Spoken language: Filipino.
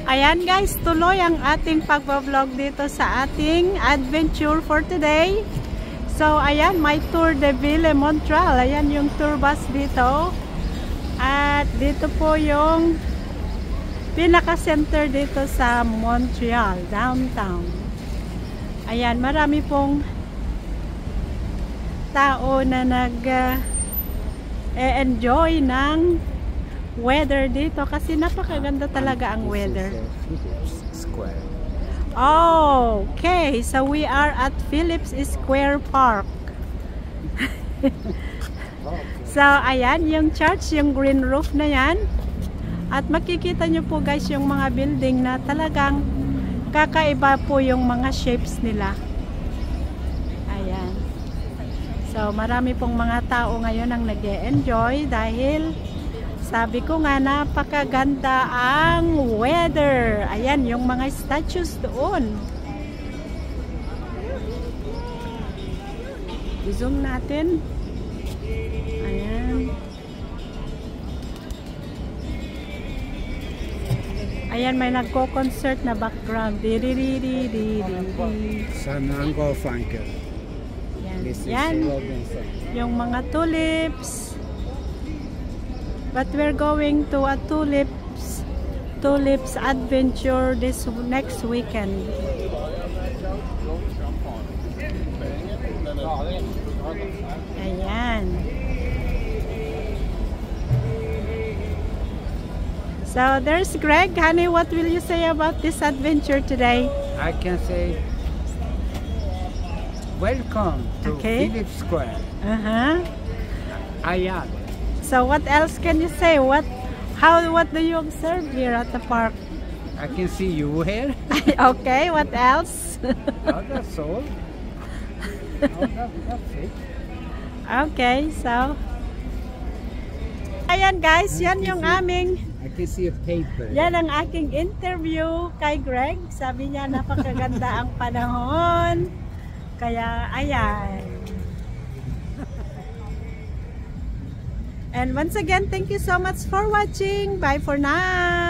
Ayan guys, tuloy ang ating pagbablog dito sa ating adventure for today. So ayan, may Tour de Ville Montreal. Ayan yung tour bus dito. At dito po yung pinaka-center dito sa Montreal, downtown. Ayan, marami pong tao na nag-enjoy ng weather dito kasi napakaganda talaga ang weather. Square. Oh, okay. So we are at Phillips Square Park. So ayan, yung church, yung green roof na yan. At makikita nyo po guys yung mga building na talagang kakaiba po yung mga shapes nila. Ayan. So marami pong mga tao ngayon ang nag-e-enjoy dahil sabi ko nga, napakaganda ang weather. Ayan, yung mga statues doon. I-zoom natin. Ayan. Ayan, may nagko-concert na background. Sanango Funker. Yan. Yung mga tulips. But we're going to a tulips adventure this next weekend. Ayan. So there's Greg. Honey, what will you say about this adventure today? I can say welcome to Phillips Square. Ayan. So what else can you say? What do you observe here at the park? I can see you here. Okay, what else? Oh, that's all. That's it. Okay, so ayan guys, yan yung aming I can see a paper. Yan ang aking interview kay Greg. Sabi niya napakaganda ang panahon. Kaya ayan. And once again, thank you so much for watching. Bye for now.